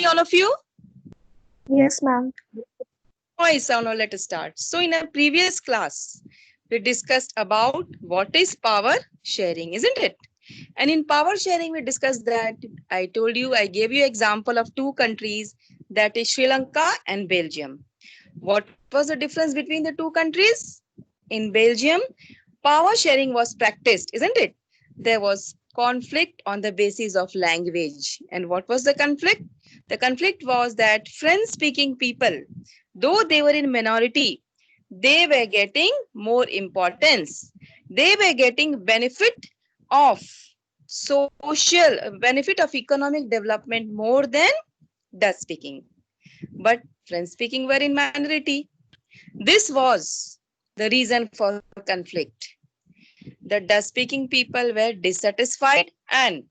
all of you? Yes, ma'am. Right, so now let us start. So in a previous class, we discussed about what is power sharing, isn't it? And in power sharing, we discussed that I gave you example of two countries, that is Sri Lanka and Belgium. What was the difference between the two countries? In Belgium, power sharing was practiced, isn't it? There was conflict on the basis of language. And what was the conflict? The conflict was that French speaking people, though they were in minority, they were getting more importance. They were getting of benefit of economic development more than Dutch speaking. But French speaking were in minority. This was the reason for conflict. The Dutch speaking people were dissatisfied, and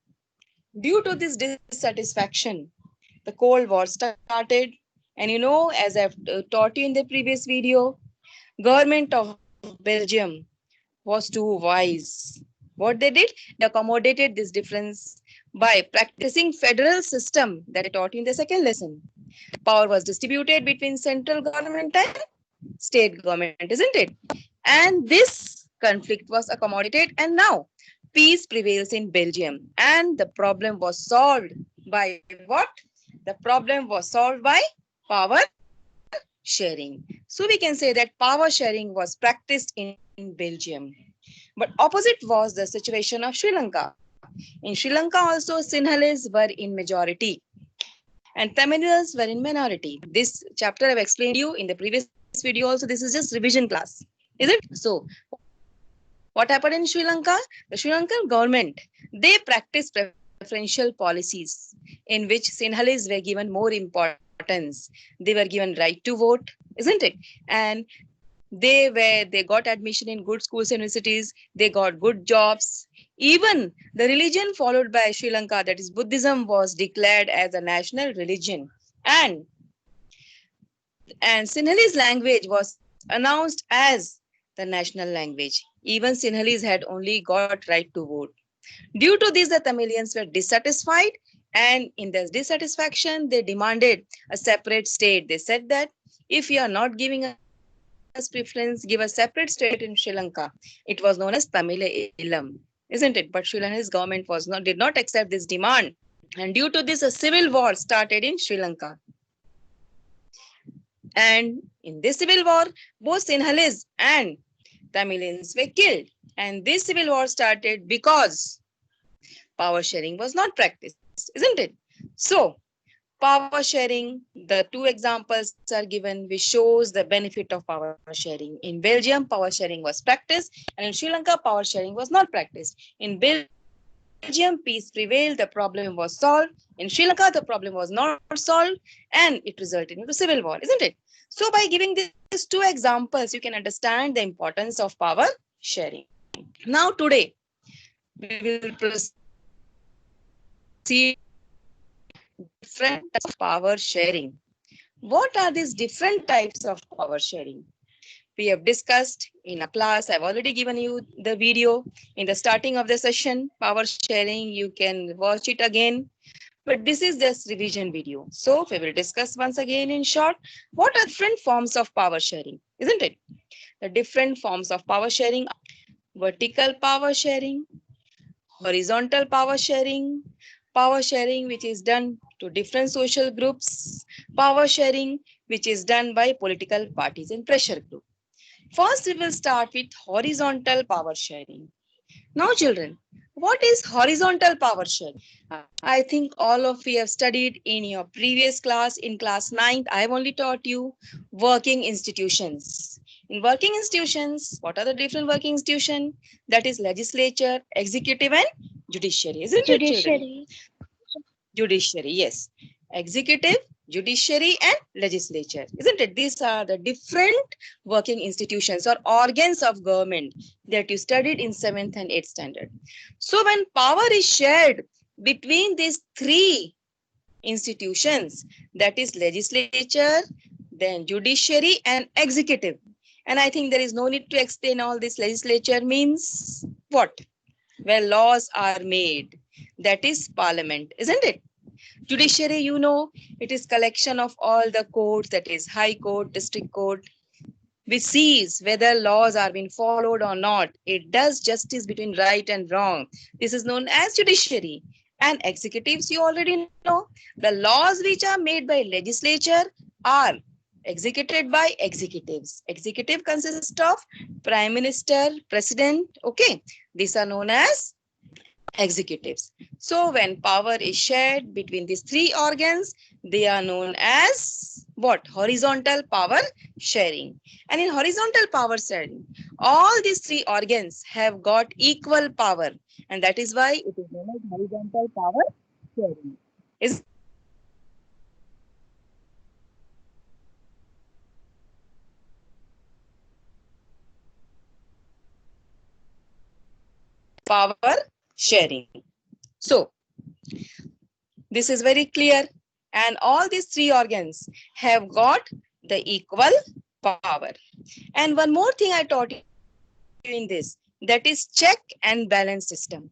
due to this dissatisfaction, the Cold War started. And as I've taught you in the previous video, government of Belgium was too wise. What they did, they accommodated this difference by practicing federal system that I taught you in the second lesson. Power was distributed between central government and state government, isn't it? And this conflict was accommodated, and now peace prevails in Belgium. And the problem was solved by what? The problem was solved by power sharing. So we can say that power sharing was practiced in Belgium. But opposite was the situation of Sri Lanka. In Sri Lanka also Sinhalese were in majority and Tamils were in minority. This chapter I've explained you in the previous video also. This is just revision class, isn't it? So what happened in Sri Lanka? The Sri Lankan government, they practiced preferential policies in which Sinhalese were given more importance. They were given right to vote, isn't it? And they got admission in good schools and universities. They got good jobs. Even the religion followed by Sri Lanka, that is Buddhism, was declared as a national religion. And Sinhalese language was announced as the national language. Even Sinhalese had only got right to vote. Due to this, the Tamilians were dissatisfied, and in their dissatisfaction, they demanded a separate state. They said that if you are not giving us preference, give a separate state in Sri Lanka. It was known as Tamil Ilam, isn't it? But Sri Lanka's government did not accept this demand. And due to this, a civil war started in Sri Lanka. And in this civil war, both Sinhalese and Tamilians were killed. And this civil war started because power sharing was not practiced, isn't it? So, power sharing, the two examples are given which shows the benefit of power sharing. In Belgium, power sharing was practiced, and in Sri Lanka, power sharing was not practiced. In Belgium, peace prevailed, the problem was solved. In Sri Lanka, the problem was not solved, and it resulted into civil war, isn't it? So by giving these two examples, you can understand the importance of power sharing. Now today, we will proceed with different types of power sharing. What are these different types of power sharing? We have discussed in a class. I've already given you the video in the starting of the session. Power sharing, you can watch it again. But this is just revision video. So we will discuss once again in short. What are the different forms of power sharing? Isn't it? The different forms of power sharing are vertical power sharing, horizontal power sharing, power sharing which is done to different social groups, power sharing which is done by political parties and pressure group. First, we will start with horizontal power sharing. Now, children, what is horizontal power sharing? I think all of you have studied in your previous class. In class 9th, I have only taught you working institutions. In working institutions, what are the different working institutions? That is legislature, executive, and judiciary. Isn't it, children? Judiciary. Judiciary, yes. Executive, judiciary, and legislature. Isn't it? These are the different working institutions or organs of government that you studied in 7th and 8th standard. So when power is shared between these three institutions, that is legislature, then judiciary, and executive. And I think there is no need to explain all this. Legislature means what? Where laws are made. That is parliament, isn't it? Judiciary, you know, it is collection of all the courts, that is High Court, District Court, which sees whether laws are being followed or not. It does justice between right and wrong. This is known as judiciary. And executives, you already know, the laws which are made by legislature are executed by executives. Executive consists of prime minister, president, okay. These are known as executives. So when power is shared between these three organs, they are known as what? Horizontal power sharing. And in horizontal power sharing, all these three organs have got equal power. And that is why it is known as horizontal power sharing. Is power sharing. So this is very clear. And all these three organs have got the equal power. And one more thing I taught you in this, that is check and balance system.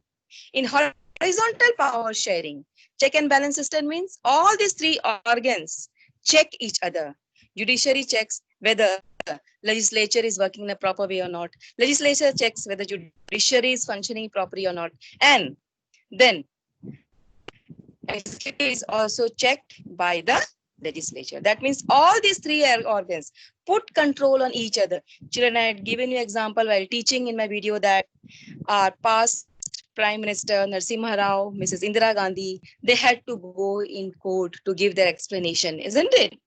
In horizontal power sharing, check and balance system means all these three organs check each other. Judiciary checks whether legislature is working in a proper way or not. Legislature checks whether judiciary is functioning properly or not. And then executive is also checked by the legislature. That means all these three organs put control on each other. Children, I had given you example while teaching in my video that our past Prime Minister Narasimha Rao, Mrs. Indira Gandhi, they had to go in court to give their explanation, isn't it?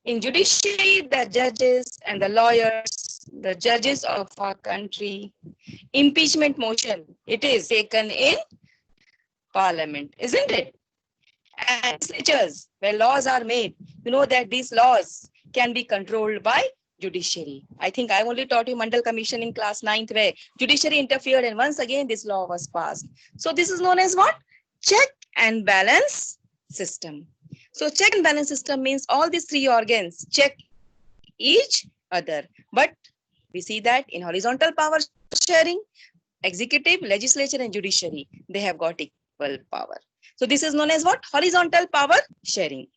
In judiciary, the judges and the lawyers, the judges of our country, impeachment motion, it is taken in Parliament, isn't it? And legislatures, where laws are made, you know that these laws can be controlled by judiciary. I think I only taught you Mandal Commission in class 9th where judiciary interfered and once again this law was passed. So this is known as what? Check and balance system. So check and balance system means all these three organs check each other. But we see that in horizontal power sharing, executive, legislature and judiciary, they have got equal power. So this is known as what? Horizontal power sharing.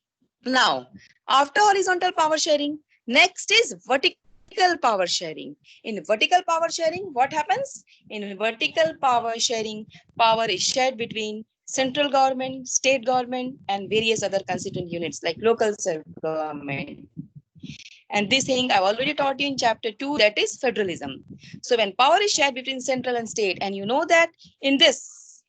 Now, after horizontal power sharing, next is vertical power sharing. In vertical power sharing, what happens? In vertical power sharing, power is shared between central government, state government, and various other constituent units like local self-government. And this thing I've already taught you in chapter 2, that is federalism. So when power is shared between central and state, and you know that in this,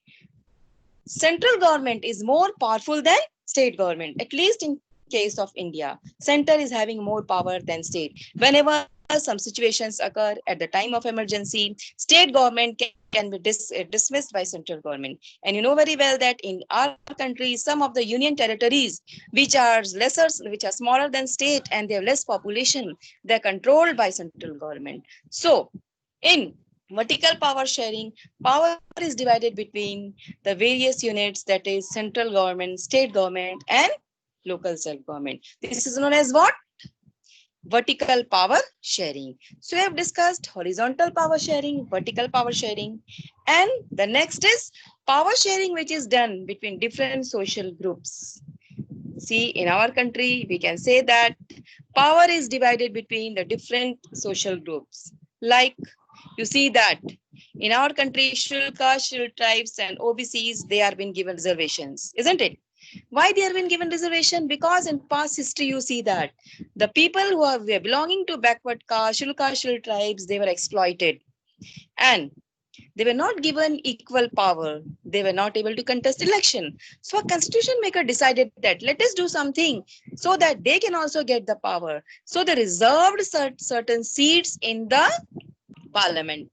central government is more powerful than state government, at least in case of India. Center is having more power than state. Whenever some situations occur at the time of emergency, state government can be dismissed by central government. And you know very well that in our country, some of the union territories which are lesser, which are smaller than state and they have less population, they're controlled by central government. So in vertical power sharing, power is divided between the various units, that is central government, state government, and local self-government. This is known as what? Vertical power sharing. So we have discussed horizontal power sharing, vertical power sharing, and the next is power sharing which is done between different social groups. See, in our country, we can say that power is divided between the different social groups. Like you see that in our country, Shulka, Shul tribes and OBCs, they are being given reservations, isn't it? Why they are being given reservation? Because in past history, you see that the people who are belonging to backward caste, Shulka, Shul tribes, they were exploited. And they were not given equal power. They were not able to contest election. So a constitution maker decided that let us do something so that they can also get the power. So they reserved certain seats in the parliament,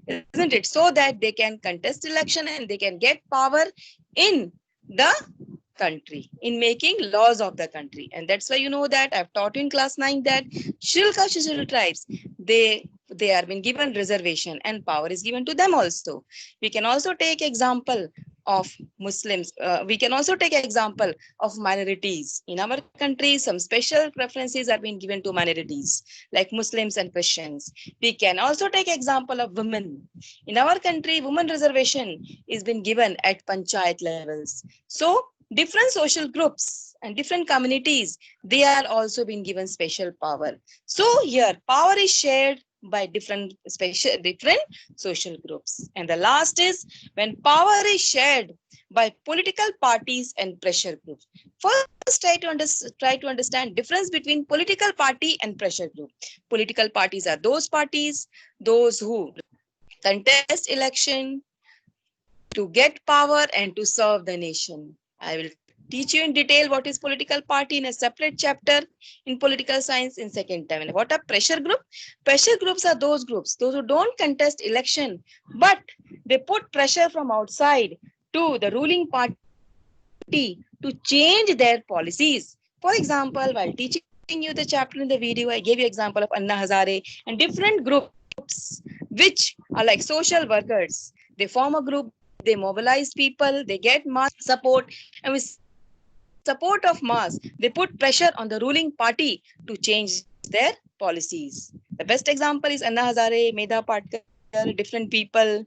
isn't it? So that they can contest election and they can get power in the country, in making laws of the country. And that's why you know that I've taught you in class 9 that Shilka Shishil tribes, they are been given reservation and power is given to them also. We can also take example of Muslims. We can also take example of minorities. In our country, some special preferences are being given to minorities like Muslims and Christians. We can also take example of women. In our country, women reservation is been given at panchayat levels. So different social groups and different communities, they are also being given special power. So here power is shared by different social groups. And the last is when power is shared by political parties and pressure groups. First, try to understand difference between political party and pressure group. Political parties are those parties, those who contest election to get power and to serve the nation. I will teach you in detail what is political party in a separate chapter in political science in second term. And what are pressure group? Pressure groups are those groups, those who don't contest election, but they put pressure from outside to the ruling party to change their policies. For example, while teaching you the chapter in the video, I gave you example of Anna Hazare and different groups which are like social workers. They form a group, they mobilize people, they get mass support, and with support of mass, they put pressure on the ruling party to change their policies. The best example is Anna Hazare, Medha Patkar, different people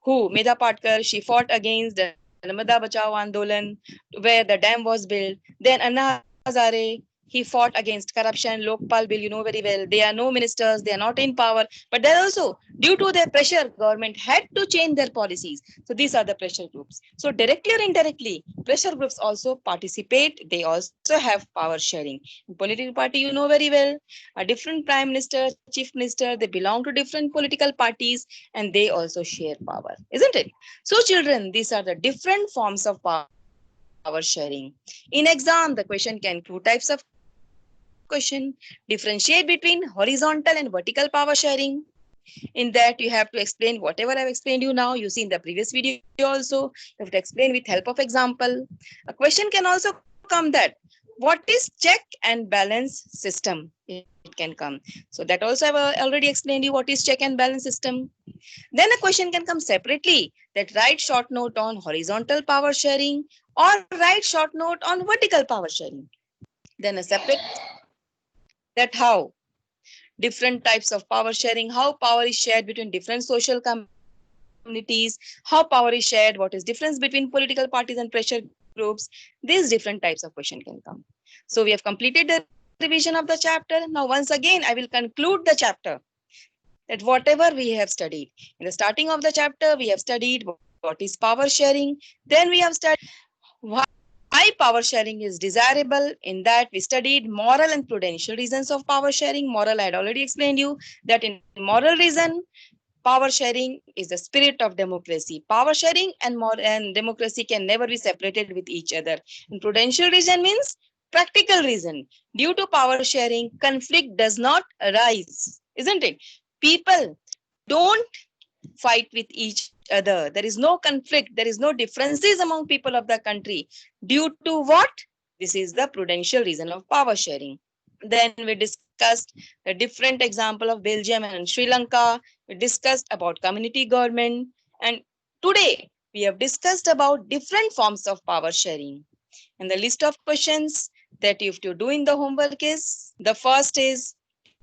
who, Medha Patkar, she fought against the Narmada Bachao Andolan, where the dam was built. Then Anna Hazare, he fought against corruption, Lokpal bill, you know very well. They are no ministers, they are not in power, but then also due to their pressure, government had to change their policies. So these are the pressure groups. So directly or indirectly, pressure groups also participate. They also have power sharing. In political party, you know very well, a different prime minister, chief minister, they belong to different political parties and they also share power, isn't it? So children, these are the different forms of power sharing. In exam, the question can two types of question. Differentiate between horizontal and vertical power sharing. In that, you have to explain whatever I've explained you now. You see in the previous video also, you have to explain with help of example. A question can also come that, what is check and balance system? It can come. So that also I've already explained you what is check and balance system. Then a question can come separately that write short note on horizontal power sharing or write short note on vertical power sharing. Then a separate that how different types of power sharing, how power is shared between different social communities, how power is shared, what is difference between political parties and pressure groups. These different types of question can come. So we have completed the revision of the chapter. Now once again, I will conclude the chapter that whatever we have studied. In the starting of the chapter, we have studied what is power sharing. Then we have studied why power sharing is desirable. In that, we studied moral and prudential reasons of power sharing. Moral, I had already explained you that in moral reason, power sharing is the spirit of democracy. Power sharing and democracy can never be separated with each other. And prudential reason means practical reason. Due to power sharing, conflict does not arise, isn't it? People don't fight with each other. There is no conflict. There is no differences among people of the country. Due to what? This is the prudential reason of power sharing. Then we discussed the different example of Belgium and Sri Lanka. We discussed about community government. And today we have discussed about different forms of power sharing. And the list of questions that you have to do in the homework is, the first is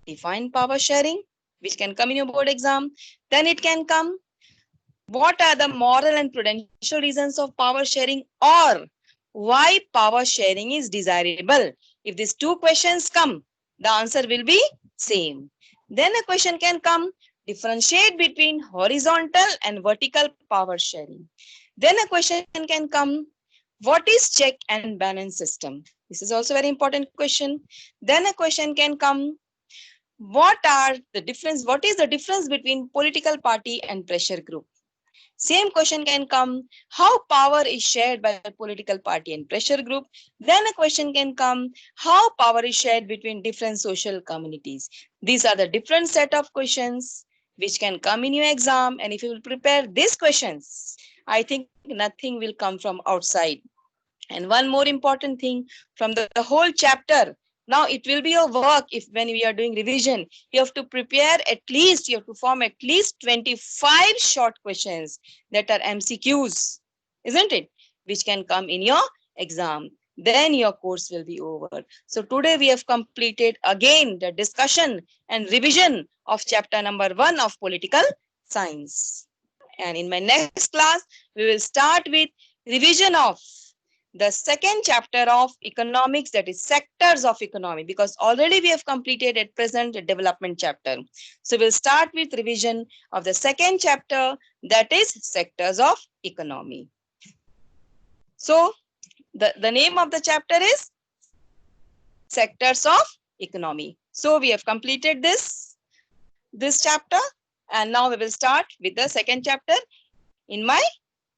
define power sharing, which can come in your board exam. Then it can come, what are the moral and prudential reasons of power sharing, or why power sharing is desirable? If these two questions come, the answer will be same. Then a question can come, differentiate between horizontal and vertical power sharing. Then a question can come, what is check and balance system? This is also a very important question. Then a question can come, what is the difference between political party and pressure group? Same question can come, how power is shared by a political party and pressure group? Then a question can come, how power is shared between different social communities? These are the different set of questions which can come in your exam. And if you will prepare these questions, I think nothing will come from outside. And one more important thing from the whole chapter, now it will be your work. If when we are doing revision, you have to prepare you have to form at least 25 short questions that are MCQs. isn't it? Which can come in your exam. Then your course will be over. So today we have completed again the discussion and revision of chapter number 1 of political science. And in my next class, we will start with revision of the second chapter of economics, that is sectors of economy, because already we have completed at present the development chapter. So we'll start with revision of the second chapter, that is sectors of economy. So the name of the chapter is sectors of economy. So we have completed this chapter, and now we will start with the second chapter in my